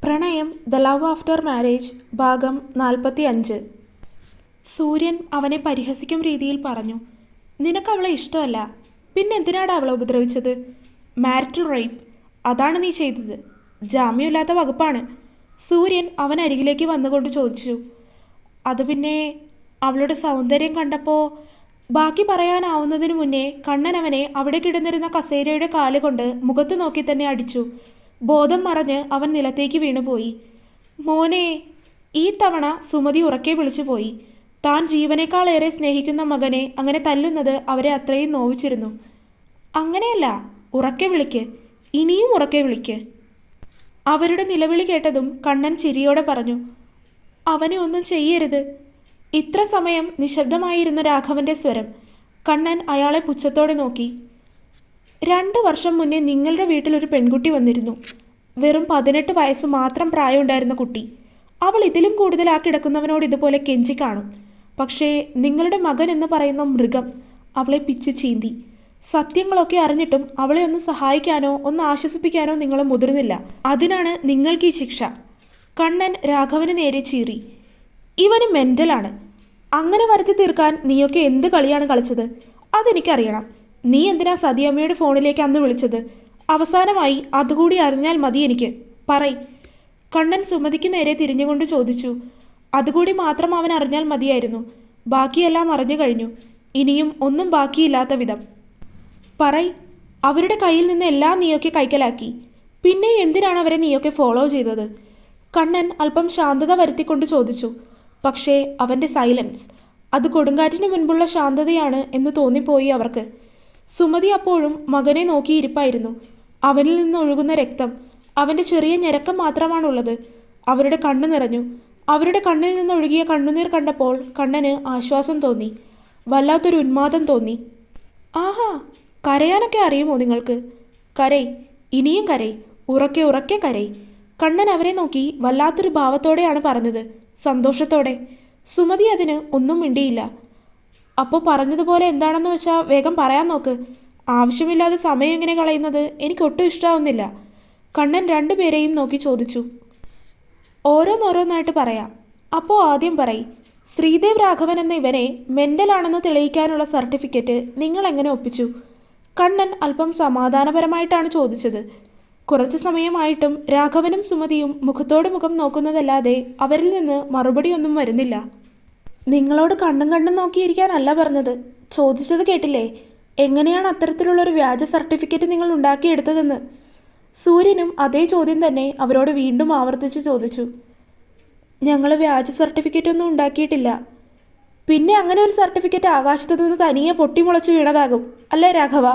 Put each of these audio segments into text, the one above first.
പ്രണയം the love after marriage ഭാഗം 45. സൂര്യൻ അവനെ പരിഹസിക്കും രീതിയിൽ പറഞ്ഞു. നിനക്ക് അവളെ ഇഷ്ടമല്ല, പിന്നെന്തിനാണ് അവളെ ഉപദ്രവിച്ചത്? മാരിറ്റൽ റേപ്പ്, അതാണ് നീ ചെയ്തത്. ജാമ്യമില്ലാത്ത വകുപ്പാണ്. സൂര്യൻ അവൻ അരികിലേക്ക് വന്നുകൊണ്ട് ചോദിച്ചു. അത് പിന്നെ അവളുടെ സൗന്ദര്യം കണ്ടപ്പോൾ ബാക്കി പറയാനാവുന്നതിന് മുന്നേ കണ്ണൻ അവനെ അവിടെ കിടന്നിരുന്ന കസേരയുടെ കാലുകൊണ്ട് മുഖത്ത് നോക്കി തന്നെ അടിച്ചു. ബോധം മറഞ്ഞ് അവൻ നിലത്തേക്ക് വീണുപോയി. മോനെ! ഈ തവണ സുമതി ഉറക്കെ വിളിച്ചുപോയി. താൻ ജീവനേക്കാളേറെ സ്നേഹിക്കുന്ന മകനെ അങ്ങനെ തല്ലുന്നത് അവരെ അത്രയും നോവിച്ചിരുന്നു. അങ്ങനെയല്ല, ഉറക്കെ വിളിക്ക്, ഇനിയും ഉറക്കെ വിളിക്ക്. അവരുടെ നിലവിളി കേട്ടതും കണ്ണൻ ചിരിയോടെ പറഞ്ഞു. അവനെ ഒന്നും ചെയ്യരുത്. ഇത്ര സമയം നിശബ്ദമായിരുന്ന രാഘവന്റെ സ്വരം. കണ്ണൻ അയാളെ പുച്ഛത്തോടെ നോക്കി. 2 വർഷം മുന്നേ നിങ്ങളുടെ വീട്ടിലൊരു പെൺകുട്ടി വന്നിരുന്നു. വെറും 18 വയസ്സ് മാത്രം പ്രായമുണ്ടായിരുന്ന കുട്ടി. അവൾ ഇതിലും കൂടുതൽ ആ കിടക്കുന്നവനോട് ഇതുപോലെ കെഞ്ചി കാണും. പക്ഷേ നിങ്ങളുടെ മകൻ എന്ന് പറയുന്ന മൃഗം അവളെ പിച്ച് ചീന്തി. സത്യങ്ങളൊക്കെ അറിഞ്ഞിട്ടും അവളെ ഒന്ന് സഹായിക്കാനോ ഒന്ന് ആശ്വസിപ്പിക്കാനോ നിങ്ങൾ മുതിർന്നില്ല. അതിനാണ് നിങ്ങൾക്ക് ഈ ശിക്ഷ. കണ്ണൻ രാഘവന് നേരെ ചീറി. ഇവന് മെൻ്റലാണ്. അങ്ങനെ വരുത്തി തീർക്കാൻ നീയൊക്കെ എന്ത് കളിയാണ് കളിച്ചത്? അതെനിക്കറിയണം. നീ എന്തിനാ സതിയമ്മയുടെ ഫോണിലേക്ക് അന്ന് വിളിച്ചത്? അവസാനമായി അതുകൂടി അറിഞ്ഞാൽ മതി എനിക്ക്. പറയ്. കണ്ണൻ സുമതിക്ക് നേരെ തിരിഞ്ഞുകൊണ്ട് ചോദിച്ചു. അതുകൂടി മാത്രം അവൻ അറിഞ്ഞാൽ മതിയായിരുന്നു. ബാക്കിയെല്ലാം അറിഞ്ഞു കഴിഞ്ഞു. ഇനിയും ഒന്നും ബാക്കിയില്ലാത്ത വിധം. പറയ്. അവരുടെ കയ്യിൽ നിന്ന് എല്ലാം നീയൊക്കെ കൈക്കലാക്കി. പിന്നെ എന്തിനാണ് അവരെ നീയൊക്കെ ഫോളോ ചെയ്തത്? കണ്ണൻ അല്പം ശാന്തത വരുത്തിക്കൊണ്ട് ചോദിച്ചു. പക്ഷേ അവൻ്റെ സൈലൻസ്, അത് കൊടുങ്കാറ്റിന് മുൻപുള്ള ശാന്തതയാണ് എന്ന് തോന്നിപ്പോയി അവർക്ക്. സുമതി അപ്പോഴും മകനെ നോക്കിയിരിപ്പായിരുന്നു. അവനിൽ നിന്ന് ഒഴുകുന്ന രക്തം, അവൻ്റെ ചെറിയ ഞരക്കം മാത്രമാണുള്ളത്. അവരുടെ കണ്ണ് നിറഞ്ഞു. അവരുടെ കണ്ണിൽ നിന്ന് ഒഴുകിയ കണ്ണുനീർ കണ്ടപ്പോൾ കണ്ണന് ആശ്വാസം തോന്നി. വല്ലാത്തൊരു ഉന്മാദം തോന്നി. ആഹാ, കരയാനൊക്കെ അറിയുമോ നിങ്ങൾക്ക്? കരയ്, ഇനിയും കരയ്, ഉറക്കെ ഉറക്കെ കരയ്. കണ്ണൻ അവരെ നോക്കി വല്ലാത്തൊരു ഭാവത്തോടെയാണ് പറഞ്ഞത്, സന്തോഷത്തോടെ. സുമതി അതിന് ഒന്നും മിണ്ടിയില്ല. അപ്പോൾ പറഞ്ഞതുപോലെ എന്താണെന്ന് വെച്ചാൽ വേഗം പറയാൻ നോക്ക്. ആവശ്യമില്ലാതെ സമയം ഇങ്ങനെ കളയുന്നത് എനിക്കൊട്ടും ഇഷ്ടമാവുന്നില്ല. കണ്ണൻ 2 പേരെയും നോക്കി ചോദിച്ചു. ഓരോന്നോരോന്നായിട്ട് പറയാം. അപ്പോൾ ആദ്യം പറയ്, ശ്രീദേവ് രാഘവൻ എന്ന ഇവനെ മെൻ്റലാണെന്ന് തെളിയിക്കാനുള്ള സർട്ടിഫിക്കറ്റ് നിങ്ങൾ എങ്ങനെ ഒപ്പിച്ചു? കണ്ണൻ അല്പം സമാധാനപരമായിട്ടാണ് ചോദിച്ചത്. കുറച്ച് സമയമായിട്ടും രാഘവനും സുമതിയും മുഖത്തോട് മുഖം നോക്കുന്നതല്ലാതെ അവരിൽ നിന്ന് മറുപടിയൊന്നും വരുന്നില്ല. നിങ്ങളോട് കണ്ണും കണ്ണും നോക്കിയിരിക്കാനല്ല പറഞ്ഞത്. ചോദിച്ചത് കേട്ടില്ലേ? എങ്ങനെയാണ് അത്തരത്തിലുള്ളൊരു വ്യാജ സർട്ടിഫിക്കറ്റ് നിങ്ങൾ ഉണ്ടാക്കിയെടുത്തതെന്ന്? സൂര്യനും അതേ ചോദ്യം തന്നെ അവരോട് വീണ്ടും ആവർത്തിച്ച് ചോദിച്ചു. ഞങ്ങൾ വ്യാജ സർട്ടിഫിക്കറ്റ് ഒന്നും ഉണ്ടാക്കിയിട്ടില്ല. പിന്നെ അങ്ങനെ ഒരു സർട്ടിഫിക്കറ്റ് ആകാശത്തു നിന്ന് തനിയെ പൊട്ടിമുളച്ച് വീണതാകും അല്ലേ രാഘവ?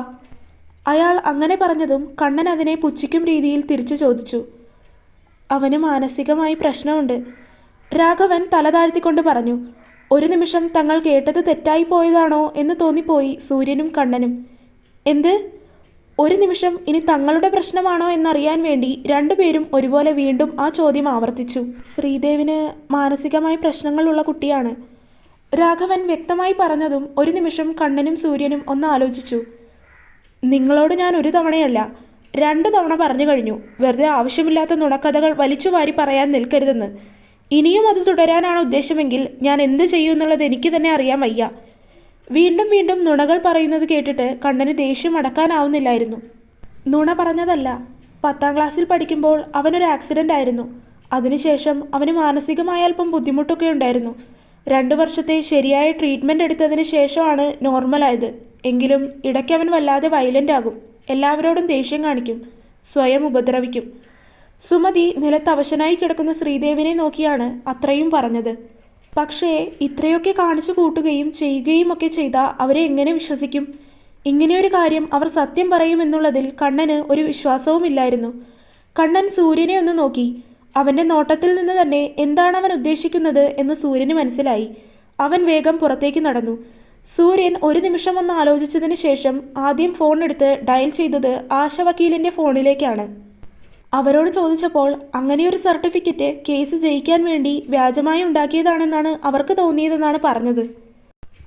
അയാൾ അങ്ങനെ പറഞ്ഞതും കണ്ണൻ അതിനെ പുച്ഛിക്കും രീതിയിൽ തിരിച്ചു ചോദിച്ചു. അവന് മാനസികമായി പ്രശ്നമുണ്ട്. രാഘവൻ തല താഴ്ത്തിക്കൊണ്ട് പറഞ്ഞു. ഒരു നിമിഷം തങ്ങൾ കേട്ടത് തെറ്റായി പോയതാണോ എന്ന് തോന്നിപ്പോയി സൂര്യനും കണ്ണനും. എന്ത്? ഒരു നിമിഷം ഇനി തങ്ങളുടെ പ്രശ്നമാണോ എന്നറിയാൻ വേണ്ടി 2 പേരും ഒരുപോലെ വീണ്ടും ആ ചോദ്യം ആവർത്തിച്ചു. ശ്രീദേവിന് മാനസികമായി പ്രശ്നങ്ങളുള്ള കുട്ടിയാണ്. രാഘവൻ വ്യക്തമായി പറഞ്ഞതും ഒരു നിമിഷം കണ്ണനും സൂര്യനും ഒന്ന് ആലോചിച്ചു. നിങ്ങളോട് ഞാൻ 1 തവണയല്ല 2 തവണ പറഞ്ഞു കഴിഞ്ഞു, വെറുതെ ആവശ്യമില്ലാത്ത നുണക്കഥകൾ വലിച്ചുവാരി പറയാൻ നിൽക്കരുതെന്ന്. ഇനിയും അത് തുടരാനാണ് ഉദ്ദേശമെങ്കിൽ ഞാൻ എന്ത് ചെയ്യുമെന്നുള്ളത് എനിക്ക് തന്നെ അറിയാൻ വയ്യ. വീണ്ടും വീണ്ടും നുണകൾ പറയുന്നത് കേട്ടിട്ട് കണ്ണന് ദേഷ്യം അടക്കാനാവുന്നില്ലായിരുന്നു. നുണ പറഞ്ഞതല്ല. 10ാം ക്ലാസ്സിൽ പഠിക്കുമ്പോൾ അവനൊരു ആക്സിഡൻ്റ് ആയിരുന്നു. അതിനുശേഷം അവന് മാനസികമായ അല്പം ബുദ്ധിമുട്ടൊക്കെ ഉണ്ടായിരുന്നു. 2 വർഷത്തെ ശരിയായ ട്രീറ്റ്മെൻറ്റ് എടുത്തതിന് ശേഷമാണ് നോർമലായത്. എങ്കിലും ഇടയ്ക്ക് അവൻ വല്ലാതെ വയലൻ്റ് ആകും. എല്ലാവരോടും ദേഷ്യം കാണിക്കും, സ്വയം ഉപദ്രവിക്കും. സുമതി നിലത്ത് അവശനായി കിടക്കുന്ന ശ്രീദേവിനെ നോക്കിയാണ് അത്രയും പറഞ്ഞത്. പക്ഷേ ഇത്രയൊക്കെ കാണിച്ചു കൂട്ടുകയും ചെയ്യുകയും ഒക്കെ ചെയ്താൽ അവരെ എങ്ങനെ വിശ്വസിക്കും? ഇങ്ങനെയൊരു കാര്യം അവർ സത്യം പറയുമെന്നുള്ളതിൽ കണ്ണന് ഒരു വിശ്വാസവുമില്ലായിരുന്നു. കണ്ണൻ സൂര്യനെ ഒന്ന് നോക്കി. അവൻ്റെ നോട്ടത്തിൽ നിന്ന് തന്നെ എന്താണ് അവൻ ഉദ്ദേശിക്കുന്നത് എന്ന് സൂര്യന് മനസ്സിലായി. അവൻ വേഗം പുറത്തേക്ക് നടന്നു. സൂര്യൻ ഒരു നിമിഷം ഒന്ന് ആലോചിച്ചതിന് ശേഷം ആദ്യം ഫോൺ എടുത്ത് ഡയൽ ചെയ്തത് ആശ വക്കീലിൻ്റെ ഫോണിലേക്കാണ്. അവരോട് ചോദിച്ചപ്പോൾ അങ്ങനെയൊരു സർട്ടിഫിക്കറ്റ് കേസ് ജയിക്കാൻ വേണ്ടി വ്യാജമായി ഉണ്ടാക്കിയതാണെന്നാണ് അവർക്ക് തോന്നിയതെന്നാണ് പറഞ്ഞത്.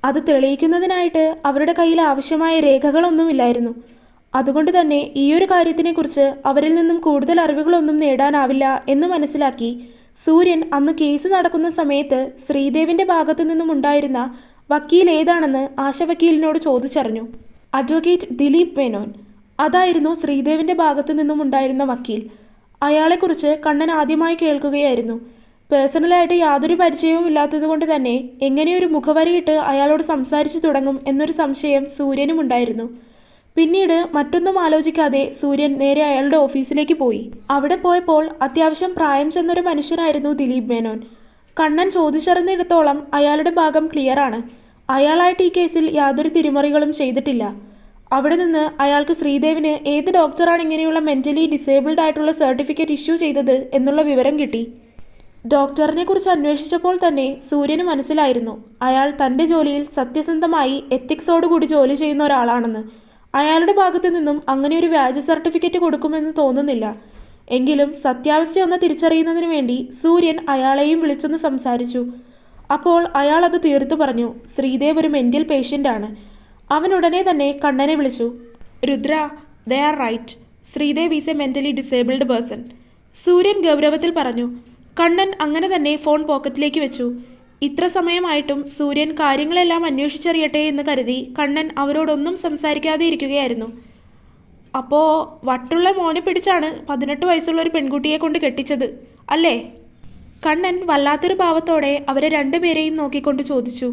അത് തെളിയിക്കുന്നതിനായിട്ട് അവരുടെ കയ്യിൽ ആവശ്യമായ രേഖകളൊന്നുമില്ലായിരുന്നു. അതുകൊണ്ട് തന്നെ ഈയൊരു കാര്യത്തിനെക്കുറിച്ച് അവരിൽ നിന്നും കൂടുതൽ അറിവുകളൊന്നും നേടാനാവില്ല എന്ന് മനസ്സിലാക്കി സൂര്യൻ അന്ന് കേസ് നടക്കുന്ന സമയത്ത് ശ്രീദേവിൻ്റെ ഭാഗത്തു നിന്നും ഉണ്ടായിരുന്ന വക്കീൽ ഏതാണെന്ന് ആശ വക്കീലിനോട് ചോദിച്ചറിഞ്ഞു. അഡ്വക്കേറ്റ് ദിലീപ് മേനോൻ, അതായിരുന്നു ശ്രീദേവിൻ്റെ ഭാഗത്തു നിന്നും ഉണ്ടായിരുന്ന വക്കീൽ. അയാളെക്കുറിച്ച് കണ്ണൻ ആദ്യമായി കേൾക്കുകയായിരുന്നു. പേഴ്സണലായിട്ട് യാതൊരു പരിചയവും ഇല്ലാത്തതുകൊണ്ട് തന്നെ എങ്ങനെയൊരു മുഖവരിയിട്ട് അയാളോട് സംസാരിച്ചു തുടങ്ങും എന്നൊരു സംശയം സൂര്യനും ഉണ്ടായിരുന്നു. പിന്നീട് മറ്റൊന്നും ആലോചിക്കാതെ സൂര്യൻ നേരെ അയാളുടെ ഓഫീസിലേക്ക് പോയി. അവിടെ പോയപ്പോൾ അത്യാവശ്യം പ്രായം ചെന്നൊരു മനുഷ്യനായിരുന്നു ദിലീപ് മേനോൻ. കണ്ണൻ ചോദിച്ചറിഞ്ഞിടത്തോളം അയാളുടെ ഭാഗം ക്ലിയറാണ്. അയാളായിട്ട് ഈ കേസിൽ യാതൊരു തിരിമറികളും ചെയ്തിട്ടില്ല. അവിടെ നിന്ന് അയാൾക്ക് ശ്രീദേവിന് ഏത് ഡോക്ടറാണ് ഇങ്ങനെയുള്ള മെൻ്റലി ഡിസേബിൾഡ് ആയിട്ടുള്ള സർട്ടിഫിക്കറ്റ് ഇഷ്യൂ ചെയ്തത് എന്നുള്ള വിവരം കിട്ടി. ഡോക്ടറിനെ കുറിച്ച് അന്വേഷിച്ചപ്പോൾ തന്നെ സൂര്യന് മനസ്സിലായിരുന്നു അയാൾ തൻ്റെ ജോലിയിൽ സത്യസന്ധമായി എത്തിക്സോടുകൂടി ജോലി ചെയ്യുന്ന ഒരാളാണെന്ന്. അയാളുടെ ഭാഗത്തു നിന്നും അങ്ങനെ ഒരു വ്യാജ സർട്ടിഫിക്കറ്റ് കൊടുക്കുമെന്ന് തോന്നുന്നില്ല. എങ്കിലും സത്യാവസ്ഥയൊന്ന് തിരിച്ചറിയുന്നതിന് വേണ്ടി സൂര്യൻ അയാളെയും വിളിച്ചൊന്ന് സംസാരിച്ചു. അപ്പോൾ അയാൾ അത് തീർത്തു പറഞ്ഞു. ശ്രീദേവ് ഒരു മെൻ്റൽ പേഷ്യൻ്റാണ്. അവൻ ഉടനെ തന്നെ കണ്ണനെ വിളിച്ചു. Rudra, they are right. Sreedev is a mentally disabled person. Suryan ഗൗരവത്തിൽ പറഞ്ഞു. കണ്ണൻ അങ്ങനെ തന്നെ ഫോൺ പോക്കറ്റിലേക്ക് വെച്ചു. ഇത്ര സമയമായിട്ടും സൂര്യൻ കാര്യങ്ങളെല്ലാം അന്വേഷിച്ചറിയട്ടെ എന്ന് കരുതി കണ്ണൻ അവരോടൊന്നും സംസാരിക്കാതെ ഇരിക്കുകയായിരുന്നു. അപ്പോൾ വട്ടുള്ള മോനെ പിടിച്ചാണ് 18 വയസ്സുള്ള ഒരു പെൺകുട്ടിയെ കൊണ്ട് കെട്ടിച്ചത് അല്ലേ? കണ്ണൻ വല്ലാത്തൊരു ഭാവത്തോടെ അവരെ രണ്ടുപേരെയും നോക്കിക്കൊണ്ട് ചോദിച്ചു.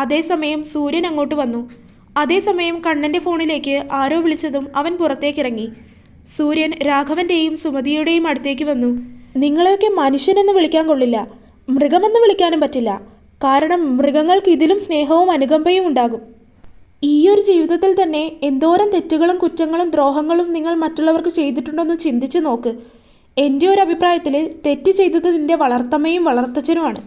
അതേസമയം സൂര്യൻ അങ്ങോട്ട് വന്നു. അതേസമയം കണ്ണൻ്റെ ഫോണിലേക്ക് ആരോ വിളിച്ചതും അവൻ പുറത്തേക്കിറങ്ങി. സൂര്യൻ രാഘവൻ്റെയും സുമതിയുടെയും അടുത്തേക്ക് വന്നു. നിങ്ങളെയൊക്കെ മനുഷ്യനെന്ന് വിളിക്കാൻ കൊള്ളില്ല, മൃഗമെന്ന് വിളിക്കാനും പറ്റില്ല. കാരണം മൃഗങ്ങൾക്ക് ഇതിലും സ്നേഹവും അനുകമ്പയും ഉണ്ടാകും. ഈയൊരു ജീവിതത്തിൽ തന്നെ എന്തോരം തെറ്റുകളും കുറ്റങ്ങളും ദ്രോഹങ്ങളും നിങ്ങൾ മറ്റുള്ളവർക്ക് ചെയ്തിട്ടുണ്ടോയെന്ന് ചിന്തിച്ച് നോക്ക്. എൻ്റെ ഒരു അഭിപ്രായത്തിൽ തെറ്റ് ചെയ്തത് നിൻ്റെ വളർത്തമ്മയും വളർത്തച്ഛനുമാണ്.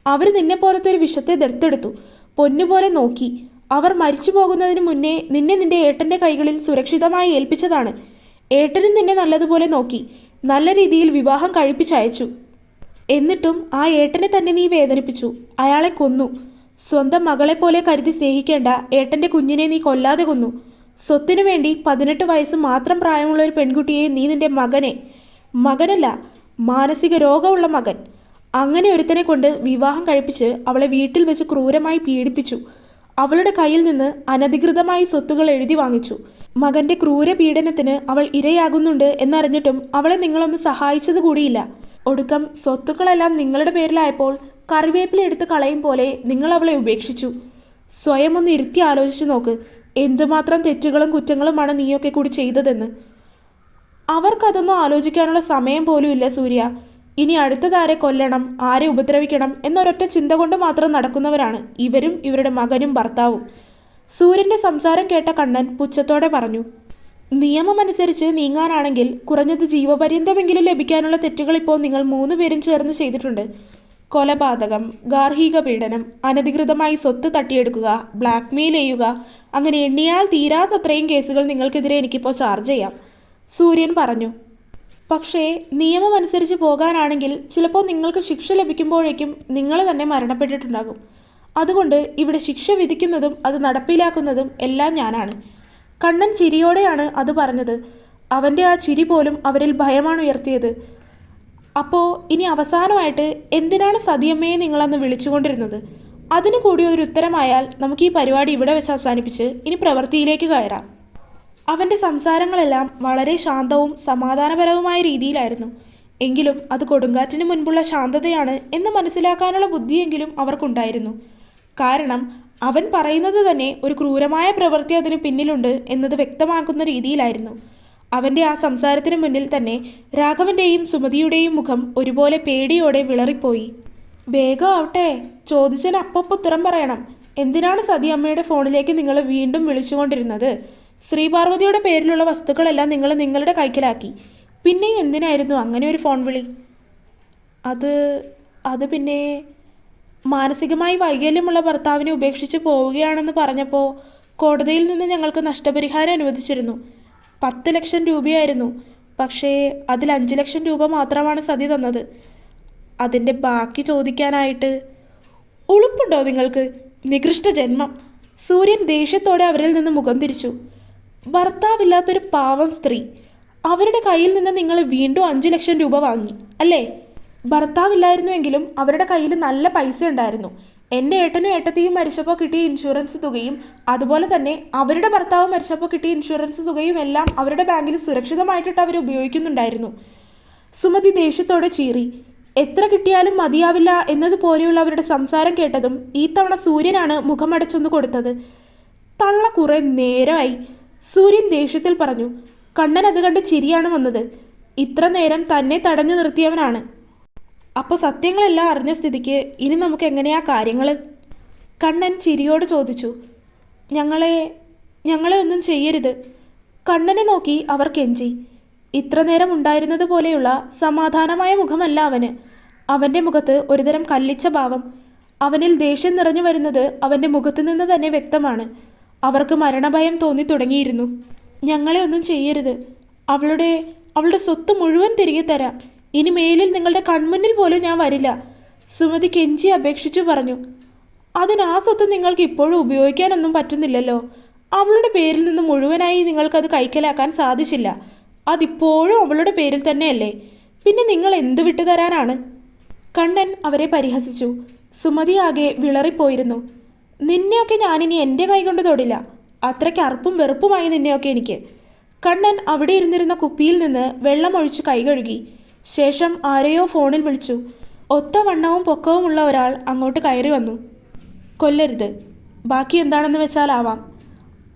അവർ നിന്നെപ്പോലത്തെ ഒരു വിഷത്തെ ദത്തെടുത്തു, പൊന്നുപോലെ നോക്കി. അവർ മരിച്ചു പോകുന്നതിന് മുന്നേ നിന്നെ നിൻ്റെ ഏട്ടൻ്റെ കൈകളിൽ സുരക്ഷിതമായി ഏൽപ്പിച്ചതാണ്. ഏട്ടനും നിന്നെ നല്ലതുപോലെ നോക്കി, നല്ല രീതിയിൽ വിവാഹം കഴിപ്പിച്ചയച്ചു. എന്നിട്ടും ആ ഏട്ടനെ തന്നെ നീ വേദനിപ്പിച്ചു, അയാളെ കൊന്നു. സ്വന്തം മകളെപ്പോലെ കരുതി സ്നേഹിക്കേണ്ട ഏട്ടൻ്റെ കുഞ്ഞിനെ നീ കൊല്ലാതെ കൊന്നു. സ്വത്തിനു വേണ്ടി 18 വയസ്സ് മാത്രം പ്രായമുള്ള ഒരു പെൺകുട്ടിയെ നീ നിൻ്റെ മകനല്ല, മാനസിക രോഗമുള്ള മകൻ, അങ്ങനെ ഒരുത്തനെ കൊണ്ട് വിവാഹം കഴിപ്പിച്ച് അവളെ വീട്ടിൽ വെച്ച് ക്രൂരമായി പീഡിപ്പിച്ചു. അവളുടെ കയ്യിൽ നിന്ന് അനധികൃതമായി സ്വത്തുകൾ എഴുതി വാങ്ങിച്ചു. മകൻ്റെ ക്രൂര പീഡനത്തിന് അവൾ ഇരയാകുന്നുണ്ട് എന്നറിഞ്ഞിട്ടും അവളെ നിങ്ങളൊന്ന് സഹായിച്ചത് കൂടിയില്ല. ഒടുക്കം സ്വത്തുക്കളെല്ലാം നിങ്ങളുടെ പേരിലായപ്പോൾ കറിവേപ്പില എടുത്ത് കളയും പോലെ നിങ്ങൾ അവളെ ഉപേക്ഷിച്ചു. സ്വയം ഒന്ന് ഇരുത്തി ആലോചിച്ച് നോക്ക്, എന്തുമാത്രം തെറ്റുകളും കുറ്റങ്ങളുമാണ് നീയൊക്കെ കൂടി ചെയ്തതെന്ന്. അവർക്കതൊന്നും ആലോചിക്കാനുള്ള സമയം പോലും ഇല്ല സൂര്യ. ഇനി അടുത്തതാരെ കൊല്ലണം, ആരെ ഉപദ്രവിക്കണം എന്നൊരൊറ്റ ചിന്ത കൊണ്ട് മാത്രം നടക്കുന്നവരാണ് ഇവരും ഇവരുടെ മകനും ഭർത്താവും. സൂര്യൻ്റെ സംസാരം കേട്ട കണ്ണൻ പുച്ഛത്തോടെ പറഞ്ഞു. നിയമമനുസരിച്ച് നീങ്ങാനാണെങ്കിൽ കുറഞ്ഞത് ജീവപര്യന്തമെങ്കിലും ലഭിക്കാനുള്ള തെറ്റുകൾ ഇപ്പോൾ നിങ്ങൾ 3 പേരും ചേർന്ന് ചെയ്തിട്ടുണ്ട്. കൊലപാതകം, ഗാർഹിക പീഡനം, അനധികൃതമായി സ്വത്ത് തട്ടിയെടുക്കുക, ബ്ലാക്ക്മെയിൽ ചെയ്യുക, അങ്ങനെ എണ്ണിയാൽ തീരാത്തത്രയും കേസുകൾ നിങ്ങൾക്കെതിരെ എനിക്കിപ്പോൾ ചാർജ് ചെയ്യാം, സൂര്യൻ പറഞ്ഞു. പക്ഷേ നിയമമനുസരിച്ച് പോകാനാണെങ്കിൽ ചിലപ്പോൾ നിങ്ങൾക്ക് ശിക്ഷ ലഭിക്കുമ്പോഴേക്കും നിങ്ങൾ തന്നെ മരണപ്പെട്ടിട്ടുണ്ടാകും. അതുകൊണ്ട് ഇവിടെ ശിക്ഷ വിധിക്കുന്നതും അത് നടപ്പിലാക്കുന്നതും എല്ലാം ഞാനാണ്. കണ്ണൻ ചിരിയോടെയാണ് അത് പറഞ്ഞത്. അവൻ്റെ ആ ചിരി പോലും അവരിൽ ഭയമാണ് ഉയർത്തിയത്. അപ്പോൾ ഇനി അവസാനമായിട്ട് എന്തിനാണ് സതിയമ്മയെ നിങ്ങളന്ന് വിളിച്ചുകൊണ്ടിരുന്നത്? അതിന് കൂടി ഒരു ഉത്തരമായാൽ നമുക്ക് ഈ പരിപാടി ഇവിടെ വെച്ച് അവസാനിപ്പിച്ച് ഇനി പ്രവൃത്തിയിലേക്ക് കയറാം. അവൻ്റെ സംസാരങ്ങളെല്ലാം വളരെ ശാന്തവും സമാധാനപരവുമായ രീതിയിലായിരുന്നു. എങ്കിലും അത് കൊടുങ്കാറ്റിന് മുൻപുള്ള ശാന്തതയാണ് എന്ന് മനസ്സിലാക്കാനുള്ള ബുദ്ധിയെങ്കിലും അവർക്കുണ്ടായിരുന്നു. കാരണം അവൻ പറയുന്നത് തന്നെ ഒരു ക്രൂരമായ പ്രവൃത്തി അതിന് പിന്നിലുണ്ട് എന്നത് വ്യക്തമാക്കുന്ന രീതിയിലായിരുന്നു. അവൻ്റെ ആ സംസാരത്തിന് മുന്നിൽ തന്നെ രാഘവൻ്റെയും സുമതിയുടെയും മുഖം ഒരുപോലെ പേടിയോടെ വിളറിപ്പോയി. വേഗം ആവട്ടെ, ചോദിച്ചതിന് അപ്പപ്പോൾ ഉത്തരം പറയണം. എന്തിനാണ് സതിയമ്മയുടെ ഫോണിലേക്ക് നിങ്ങൾ വീണ്ടും വിളിച്ചുകൊണ്ടിരുന്നത്? ശ്രീപാർവതിയുടെ പേരിലുള്ള വസ്തുക്കളെല്ലാം നിങ്ങൾ നിങ്ങളുടെ കൈക്കലാക്കി. പിന്നെയും എന്തിനായിരുന്നു അങ്ങനെ ഒരു ഫോൺ വിളി? അത് പിന്നെ മാനസികമായി വൈകല്യമുള്ള ഭർത്താവിനെ ഉപേക്ഷിച്ച് പോവുകയാണെന്ന് പറഞ്ഞപ്പോൾ കോടതിയിൽ നിന്ന് ഞങ്ങൾക്ക് നഷ്ടപരിഹാരം അനുവദിച്ചിരുന്നു. 10 ലക്ഷം രൂപയായിരുന്നു. പക്ഷേ അതിൽ 5 ലക്ഷം രൂപ മാത്രമാണ് സതി തന്നത്. അതിൻ്റെ ബാക്കി ചോദിക്കാനായിട്ട് ഉളുപ്പുണ്ടോ നിങ്ങൾക്ക്? നികൃഷ്ട ജന്മം! സൂര്യൻ ദേഷ്യത്തോടെ അവരിൽ നിന്ന് മുഖം തിരിച്ചു. ഭർത്താവില്ലാത്തൊരു പാവം സ്ത്രീ. അവരുടെ കയ്യിൽ നിന്ന് നിങ്ങൾ വീണ്ടും 5 ലക്ഷം രൂപ വാങ്ങി അല്ലേ? ഭർത്താവില്ലായിരുന്നുവെങ്കിലും അവരുടെ കയ്യിൽ നല്ല പൈസ ഉണ്ടായിരുന്നു. എൻ്റെ ഏട്ടനും ഏട്ടത്തിയും മരിച്ചപ്പോൾ കിട്ടിയ ഇൻഷുറൻസ് തുകയും അതുപോലെ തന്നെ അവരുടെ ഭർത്താവ് മരിച്ചപ്പോൾ കിട്ടിയ ഇൻഷുറൻസ് തുകയും എല്ലാം അവരുടെ ബാങ്കിൽ സുരക്ഷിതമായിട്ടിട്ട് അവർ ഉപയോഗിക്കുന്നുണ്ടായിരുന്നു. സുമതി ദേഷ്യത്തോടെ ചീറി. എത്ര കിട്ടിയാലും മതിയാവില്ല എന്നതുപോലെയുള്ള അവരുടെ സംസാരം കേട്ടതും ഈ തവണ സൂര്യനാണ് മുഖമടച്ചൊന്ന് കൊടുത്തത്. തള്ള കുറെ നേരമായി, സൂര്യൻ ദേഷ്യത്തിൽ പറഞ്ഞു. കണ്ണൻ അത് കണ്ട് ചിരിയാണ് വന്നത്. ഇത്ര നേരം തന്നെ തടഞ്ഞു നിർത്തിയവനാണ്. അപ്പോൾ സത്യങ്ങളെല്ലാം അറിഞ്ഞ സ്ഥിതിക്ക് ഇനി നമുക്ക് എങ്ങനെയാ കാര്യങ്ങൾ? കണ്ണൻ ചിരിയോട് ചോദിച്ചു. ഞങ്ങളെ ഒന്നും ചെയ്യരുത്. കണ്ണനെ നോക്കി അവർ കെഞ്ചി. ഇത്ര നേരം ഉണ്ടായിരുന്നത് പോലെയുള്ള സമാധാനമായ മുഖമല്ല അവന്. അവൻ്റെ മുഖത്ത് ഒരുതരം കല്ലിച്ച ഭാവം. അവനിൽ ദേഷ്യം നിറഞ്ഞു വരുന്നത് അവൻ്റെ മുഖത്തു നിന്ന് തന്നെ വ്യക്തമാണ്. അവർക്ക് മരണഭയം തോന്നി തുടങ്ങിയിരുന്നു. ഞങ്ങളെ ഒന്നും ചെയ്യരുത്. അവളുടെ സ്വത്ത് മുഴുവൻ തിരികെ തരാം. ഇനി മേലിൽ നിങ്ങളുടെ കൺമുന്നിൽ പോലും ഞാൻ വരില്ല. സുമതി കെഞ്ചി അപേക്ഷിച്ചു പറഞ്ഞു. അതിന് ആ സ്വത്ത് നിങ്ങൾക്ക് ഇപ്പോഴും ഉപയോഗിക്കാനൊന്നും പറ്റുന്നില്ലല്ലോ. അവളുടെ പേരിൽ നിന്ന് മുഴുവനായി നിങ്ങൾക്കത് കൈക്കലാക്കാൻ സാധിച്ചില്ല. അതിപ്പോഴും അവളുടെ പേരിൽ തന്നെയല്ലേ? പിന്നെ നിങ്ങൾ എന്തു വിട്ടുതരാനാണ്? കണ്ണൻ അവരെ പരിഹസിച്ചു. സുമതി ആകെ വിളറിപ്പോയിരുന്നു. നിന്നെയൊക്കെ ഞാനിനി എൻ്റെ കൈകൊണ്ട് തൊടില്ല. അത്രയ്ക്ക് അർപ്പും വെറുപ്പുമായി നിന്നെയൊക്കെ എനിക്ക്. കണ്ണൻ അവിടെ ഇരുന്നിരുന്ന കുപ്പിയിൽ നിന്ന് വെള്ളമൊഴിച്ച് കൈ കഴുകി. ശേഷം ആരെയോ ഫോണിൽ വിളിച്ചു. ഒത്ത വണ്ണവും പൊക്കവുമുള്ള ഒരാൾ അങ്ങോട്ട് കയറി വന്നു. കൊല്ലരുത്, ബാക്കി എന്താണെന്ന് വെച്ചാലാവാം.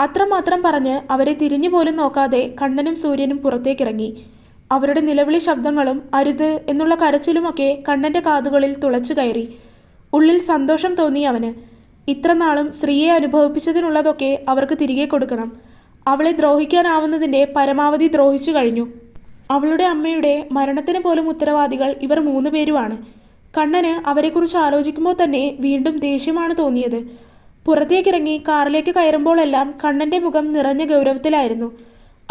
അത്രമാത്രം പറഞ്ഞ് അവരെ തിരിഞ്ഞു പോലും നോക്കാതെ കണ്ണനും സൂര്യനും പുറത്തേക്കിറങ്ങി. അവരുടെ നിലവിളി ശബ്ദങ്ങളും അരുത് എന്നുള്ള കരച്ചിലുമൊക്കെ കണ്ണൻ്റെ കാതുകളിൽ തുളച്ചു കയറി. ഉള്ളിൽ സന്തോഷം തോന്നി അവന്. ഇത്രനാളും സ്ത്രീയെ അനുഭവിപ്പിച്ചതിനുള്ളതൊക്കെ അവർക്ക് തിരികെ കൊടുക്കണം. അവളെ ദ്രോഹിക്കാനാവുന്നതിൻ്റെ പരമാവധി ദ്രോഹിച്ചു കഴിഞ്ഞു. അവളുടെ അമ്മയുടെ മരണത്തിന് പോലും ഉത്തരവാദികൾ ഇവർ 3 പേരുമാണ്. കണ്ണന് അവരെക്കുറിച്ച് ആലോചിക്കുമ്പോൾ തന്നെ വീണ്ടും ദേഷ്യമാണ് തോന്നിയത്. പുറത്തേക്കിറങ്ങി കാറിലേക്ക് കയറുമ്പോഴെല്ലാം കണ്ണൻ്റെ മുഖം നിറഞ്ഞ ഗൗരവത്തിലായിരുന്നു.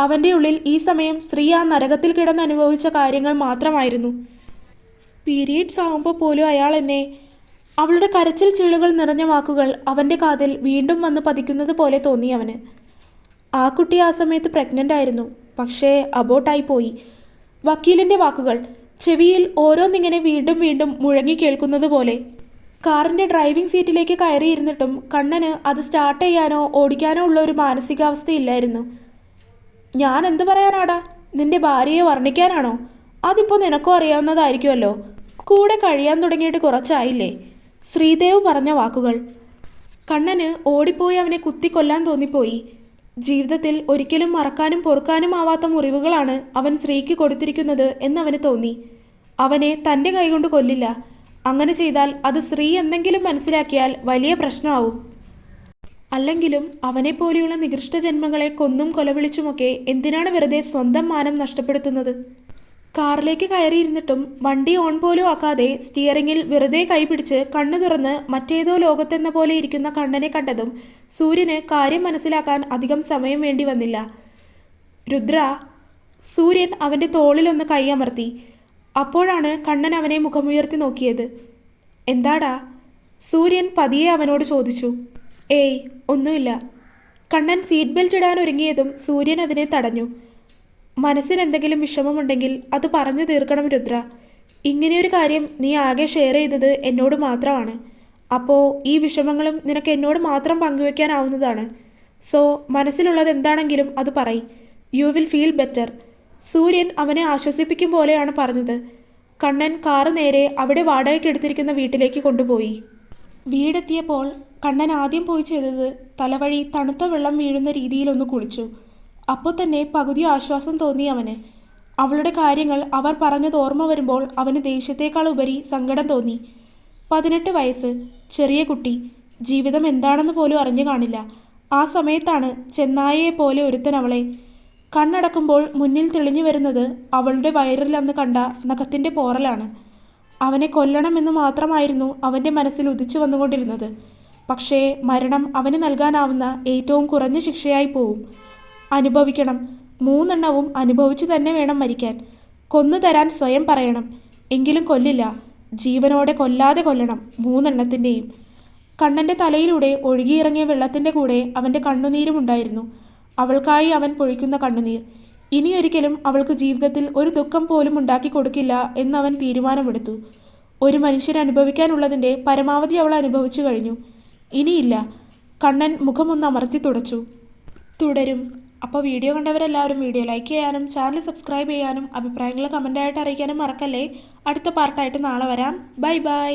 അവൻ്റെ ഉള്ളിൽ ഈ സമയം സ്ത്രീ ആ നരകത്തിൽ കിടന്ന് അനുഭവിച്ച കാര്യങ്ങൾ മാത്രമായിരുന്നു. പീരീഡ്സ് ആകുമ്പോൾ പോലും അയാൾ എന്നെ... അവളുടെ കരച്ചിൽ ചീളുകൾ നിറഞ്ഞ വാക്കുകൾ അവൻ്റെ കാതിൽ വീണ്ടും വന്ന് പതിക്കുന്നത് പോലെ തോന്നി അവന്. ആ കുട്ടി ആ സമയത്ത് പ്രഗ്നൻ്റ് ആയിരുന്നു. പക്ഷേ അബോട്ടായി പോയി. വക്കീലിൻ്റെ വാക്കുകൾ ചെവിയിൽ ഓരോന്നിങ്ങനെ വീണ്ടും വീണ്ടും മുഴങ്ങി കേൾക്കുന്നത് പോലെ. കാറിൻ്റെ ഡ്രൈവിംഗ് സീറ്റിലേക്ക് കയറിയിരുന്നിട്ടും കണ്ണന് അത് സ്റ്റാർട്ട് ചെയ്യാനോ ഓടിക്കാനോ ഉള്ള ഒരു മാനസികാവസ്ഥയില്ലായിരുന്നു. ഞാൻ എന്ത് പറയാനാടാ? നിന്റെ ഭാര്യയെ വർണ്ണിക്കാനാണോ? അതിപ്പോൾ നിനക്കും അറിയാവുന്നതായിരിക്കുമല്ലോ. കൂടെ കഴിയാൻ തുടങ്ങിയിട്ട് കുറച്ചായില്ലേ? ശ്രീദേവ് പറഞ്ഞ വാക്കുകൾ. കണ്ണന് ഓടിപ്പോയി അവനെ കുത്തിക്കൊല്ലാൻ തോന്നിപ്പോയി. ജീവിതത്തിൽ ഒരിക്കലും മറക്കാനും പൊറുക്കാനും ആവാത്ത മുറിവുകളാണ് അവൻ സ്ത്രീക്ക് കൊടുത്തിരിക്കുന്നത് എന്നവന് തോന്നി. അവനെ തൻ്റെ കൈകൊണ്ട് കൊല്ലില്ല. അങ്ങനെ ചെയ്താൽ അത് സ്ത്രീ എന്തെങ്കിലും മനസ്സിലാക്കിയാൽ വലിയ പ്രശ്നമാവും. അല്ലെങ്കിലും അവനെപ്പോലെയുള്ള നികൃഷ്ട ജന്മങ്ങളെ കൊന്നും കൊലവിളിച്ചുമൊക്കെ എന്തിനാണ് വെറുതെ സ്വന്തം മാനം നഷ്ടപ്പെടുത്തുന്നത്? കാറിലേക്ക് കയറിയിരുന്നിട്ടും വണ്ടി ഓൺ പോലും ആക്കാതെ സ്റ്റിയറിങ്ങിൽ വെറുതെ കൈപിടിച്ച് കണ്ണു തുറന്ന് മറ്റേതോ ലോകത്തെന്ന പോലെ ഇരിക്കുന്ന കണ്ണനെ കണ്ടതും സൂര്യന് കാര്യം മനസ്സിലാക്കാൻ അധികം സമയം വേണ്ടി വന്നില്ല. രുദ്ര. സൂര്യൻ അവൻ്റെ തോളിലൊന്ന് കൈയമർത്തി. അപ്പോഴാണ് കണ്ണൻ അവനെ മുഖമുയർത്തി നോക്കിയത്. എന്താടാ? സൂര്യൻ പതിയെ അവനോട് ചോദിച്ചു. ഏയ് ഒന്നുമില്ല. കണ്ണൻ സീറ്റ് ബെൽറ്റ് ഇടാൻ ഒരുങ്ങിയതും സൂര്യൻ അതിനെ തടഞ്ഞു. മനസ്സിന് എന്തെങ്കിലും വിഷമമുണ്ടെങ്കിൽ അത് പറഞ്ഞു തീർക്കണം രുദ്ര. ഇങ്ങനെയൊരു കാര്യം നീ ആകെ ഷെയർ ചെയ്തത് എന്നോട് മാത്രമാണ്. അപ്പോൾ ഈ വിഷമങ്ങളും നിനക്ക് എന്നോട് മാത്രം പങ്കുവെക്കാനാവുന്നതാണ്. സോ മനസ്സിലുള്ളത് എന്താണെങ്കിലും അത് പറയ്. You will feel better. സൂര്യൻ അവനെ ആശ്വസിപ്പിക്കും പോലെയാണ് പറഞ്ഞത്. കണ്ണൻ കാറ് നേരെ അവിടെ വാടകയ്ക്കെടുത്തിരിക്കുന്ന വീട്ടിലേക്ക് കൊണ്ടുപോയി. വീടെത്തിയപ്പോൾ കണ്ണൻ ആദ്യം പോയി ചെയ്തത് തലവഴി തണുത്ത വെള്ളം വീഴുന്ന രീതിയിലൊന്ന് കുളിച്ചു. അപ്പോൾ തന്നെ പകുതി ആശ്വാസം തോന്നി അവന്. അവളുടെ കാര്യങ്ങൾ അവർ പറഞ്ഞത് ഓർമ്മ വരുമ്പോൾ അവന് ദേഷ്യത്തേക്കാൾ ഉപരി സങ്കടം തോന്നി. 18 വയസ്സ്, ചെറിയ കുട്ടി, ജീവിതം എന്താണെന്ന് പോലും അറിഞ്ഞു കാണില്ല. ആ സമയത്താണ് ചെന്നായയെ പോലെ ഒരുത്തൻ അവളെ... കണ്ണടക്കുമ്പോൾ മുന്നിൽ തെളിഞ്ഞു വരുന്നത് അവളുടെ വയറിൽ അന്ന് കണ്ട നഖത്തിൻ്റെ പോറലാണ്. അവനെ കൊല്ലണമെന്ന് മാത്രമായിരുന്നു അവൻ്റെ മനസ്സിൽ ഉദിച്ചു വന്നുകൊണ്ടിരുന്നത്. പക്ഷേ മരണം അവന് നൽകാനാവുന്ന ഏറ്റവും കുറഞ്ഞ ശിക്ഷയായി പോവും. അനുഭവിക്കണം. 3 എണ്ണവും അനുഭവിച്ചു തന്നെ വേണം മരിക്കാൻ. കൊന്നു തരാൻ സ്വയം പറയണം. എങ്കിലും കൊല്ലില്ല. ജീവനോടെ കൊല്ലാതെ കൊല്ലണം 3 എണ്ണത്തിൻ്റെയും. കണ്ണൻ്റെ തലയിലൂടെ ഒഴുകിയിറങ്ങിയ വെള്ളത്തിൻ്റെ കൂടെ അവൻ്റെ കണ്ണുനീരും ഉണ്ടായിരുന്നു. അവൾക്കായി അവൻ പൊഴിക്കുന്ന കണ്ണുനീർ. ഇനിയൊരിക്കലും അവൾക്ക് ജീവിതത്തിൽ ഒരു ദുഃഖം പോലും ഉണ്ടാക്കി കൊടുക്കില്ല എന്നവൻ തീരുമാനമെടുത്തു. ഒരു മനുഷ്യൻ അനുഭവിക്കാനുള്ളതിൻ്റെ പരമാവധി അവൾ അനുഭവിച്ചു കഴിഞ്ഞു. ഇനിയില്ല. കണ്ണൻ മുഖമൊന്ന് അമർത്തി തുടച്ചു. തുടരും. അപ്പോൾ വീഡിയോ കണ്ടവരെല്ലാവരും വീഡിയോ ലൈക്ക് ചെയ്യാനും ചാനൽ സബ്സ്ക്രൈബ് ചെയ്യാനും അഭിപ്രായങ്ങൾ കമൻ്റായിട്ട് അറിയിക്കാനും മറക്കല്ലേ. അടുത്ത പാർട്ടായിട്ട് നാളെ വരാം. Bye bye.